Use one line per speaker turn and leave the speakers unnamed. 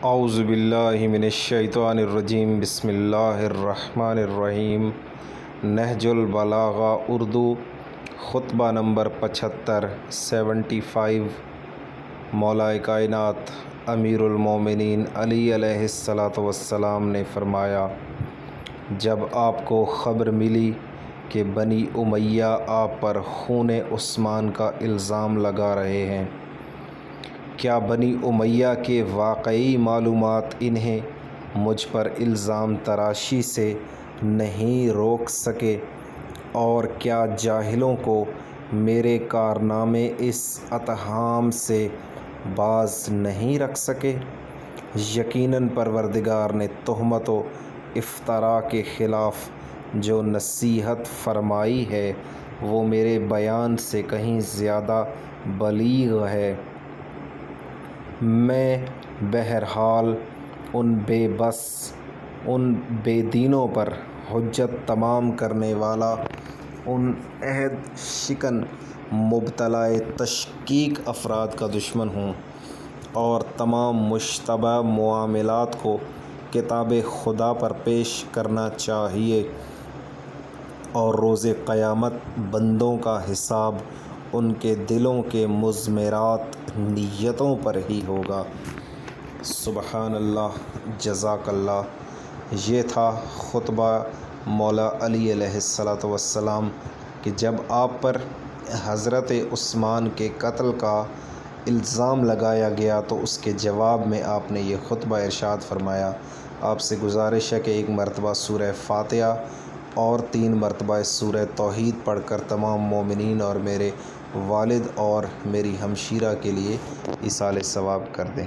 اعوذ باللہ من الشیطان الرجیم، بسم اللہ الرحمن الرحیم۔ نہج البلاغہ اردو، خطبہ نمبر 75 مولا کائنات امیر المومنین علی علیہ السلام نے فرمایا، جب آپ کو خبر ملی کہ بنی امیہ آپ پر خون عثمان کا الزام لگا رہے ہیں، کیا بنی امیہ کے واقعی معلومات انہیں مجھ پر الزام تراشی سے نہیں روک سکے، اور کیا جاہلوں کو میرے کارنامے اس اتہام سے باز نہیں رکھ سکے؟ یقیناً پروردگار نے تہمت و افتراء کے خلاف جو نصیحت فرمائی ہے وہ میرے بیان سے کہیں زیادہ بلیغ ہے۔ میں بہرحال ان بے بس، ان بے دینوں پر حجت تمام کرنے والا، ان عہد شکن مبتلا تشکیک افراد کا دشمن ہوں، اور تمام مشتبہ معاملات کو کتاب خدا پر پیش کرنا چاہیے، اور روز قیامت بندوں کا حساب ان کے دلوں کے مضمرات نیتوں پر ہی ہوگا۔ سبحان اللہ، جزاک اللہ۔ یہ تھا خطبہ مولا علی علیہ السلام کہ جب آپ پر حضرت عثمان کے قتل کا الزام لگایا گیا تو اس کے جواب میں آپ نے یہ خطبہ ارشاد فرمایا۔ آپ سے گزارش ہے کہ ایک مرتبہ سورہ فاتحہ اور 3 مرتبہ سورہ توحید پڑھ کر تمام مومنین اور میرے والد اور میری ہمشیرہ کے لیے ایصال ثواب کر دیں۔